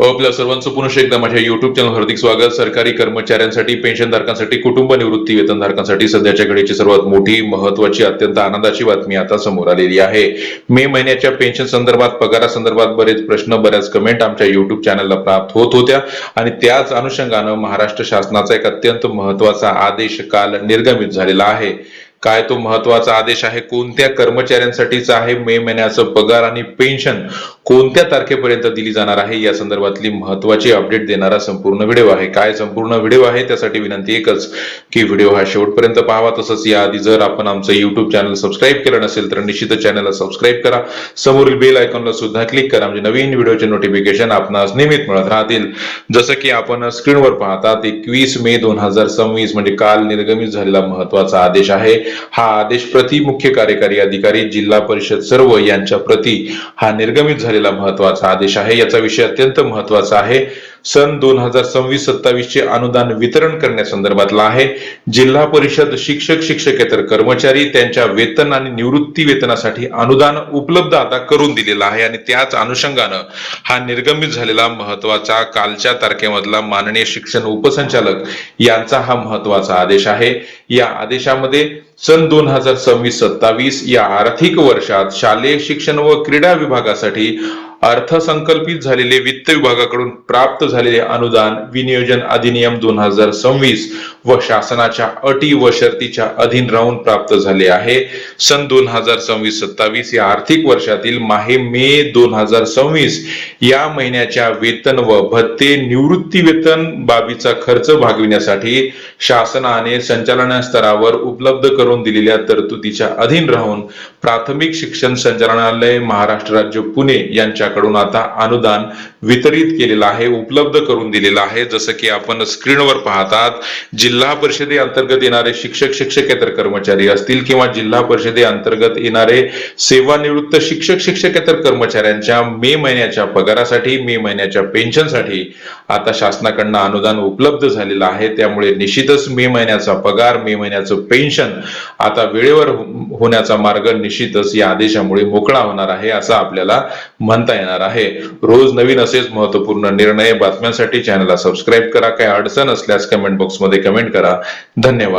आपल्या सर्वांचं पुन्हा एकदा माझ्या युट्यूब चॅनल हार्दिक स्वागत। सरकारी कर्मचाऱ्यांसाठी, पेन्शनधारकांसाठी, कुटुंब निवृत्ती वेतनधारकांसाठी सध्याच्या घडीची सर्वात मोठी, महत्त्वाची, अत्यंत आनंदाची बातमी आता समोर आलेली आहे। मे महिन्याच्या पेन्शन संदर्भात, पगारासंदर्भात बरेच प्रश्न, बऱ्याच कमेंट आमच्या युट्यूब चॅनलला प्राप्त होत होत्या आणि त्याच अनुषंगाने महाराष्ट्र शासनाचा एक अत्यंत महत्त्वाचा आदेश काल निर्गमित झालेला आहे। काय तो महत्त्वाचा आदेश आहे, कोणत्या कर्मचाऱ्यांसाठीचा आहे, मे महिन्याचा पगार आणि पेन्शन कोणत्या तारखेपर्यंत दिली जाणार आहे या संदर्भातली महत्त्वाची अपडेट देणारा संपूर्ण व्हिडिओ आहे। काय संपूर्ण व्हिडिओ आहे त्यासाठी विनंती एकच की व्हिडिओ हा शेवटपर्यंत पाहावा। तसंच याआधी जर आपण आमचं युट्यूब चॅनल सबस्क्राईब केलं नसेल तर निश्चितच चॅनलला सबस्क्राईब करा, समोरील बेल आयकॉनला सुद्धा क्लिक करा म्हणजे नवीन व्हिडिओचे नोटिफिकेशन आपणास नियमित मिळत राहतील। जसं की आपण स्क्रीनवर पाहतात 21 मे 2026 म्हणजे काल निर्गमित झालेला महत्त्वाचा आदेश आहे। हा आदेश प्रति मुख्य कार्यकारी अधिकारी, जिल्हा परिषद सर्व यांच्या प्रति हा निर्गमित झालेला महत्त्वाचा आदेश आहे। याचा विषय अत्यंत महत्त्वाचा आहे। सन 2026-27 चे अनुदान वितरण करण्यासंदर्भातला आहे। जिल्हा परिषद शिक्षक, शिक्षकेतर कर्मचारी त्यांच्या वेतन आणि निवृत्ती वेतनासाठी अनुदान उपलब्ध आता करून दिलेला आहे आणि त्याच अनुषंगाने हा निर्गमित झालेला महत्त्वाचा कालच्या तारखेमधला माननीय शिक्षण उपसंचालक यांचा हा महत्त्वाचा आदेश आहे। या आदेशामध्ये सन 2026-27 या आर्थिक वर्षात शालेय शिक्षण व क्रीडा विभागासाठी अर्थसंकल्पित झालेले वित्त विभागाकडून प्राप्त झालेले अनुदान विनियोजन अधिनियम 2026 व शासनाच्या अटी व शर्तीच्या अधीन राहून प्राप्त झाले आहे। सन 2026-27 या आर्थिक वर्षातील मे 2026 या महिन्याच्या वेतन व भत्ते, निवृत्ती वेतन बाबीचा खर्च भागविण्यासाठी शासनाने संचालन स्तरावर उपलब्ध करून दिलेल्या तरतुदीच्या अधीन राहून प्राथमिक शिक्षण संचालनालय महाराष्ट्र राज्य पुणे यांच्याकडून आता अनुदान वितरित केलेलं आहे, उपलब्ध करून दिलेलं आहे। जसं की आपण स्क्रीनवर पाहतात, जिल्हा परिषदे अंतर्गत येणारे शिक्षक, शिक्षकेतर कर्मचारी असतील किंवा जिल्हा परिषदे अंतर्गत येणारे सेवानिवृत्त शिक्षक, शिक्षकेतर कर्मचाऱ्यांच्या मे महिन्याच्या पगारासाठी, मे महिन्याच्या पेन्शनसाठी आता शासनाकडून अनुदान उपलब्ध झालेलं आहे। त्यामुळे निश्चितच मे महिन्याचा पगार, मे महिन्याचं पेन्शन आता वेळेवर होण्याचा मार्ग निश्चितच या आदेशामुळे मोकळा होणार आहे असं आपल्याला म्हणता येणार आहे। रोज नवीन असेच महत्त्वपूर्ण निर्णय बातम्यांसाठी चॅनलला सबस्क्राईब करा। काही अडचण असल्यास कमेंट बॉक्समध्ये कमेंट करा। धन्यवाद।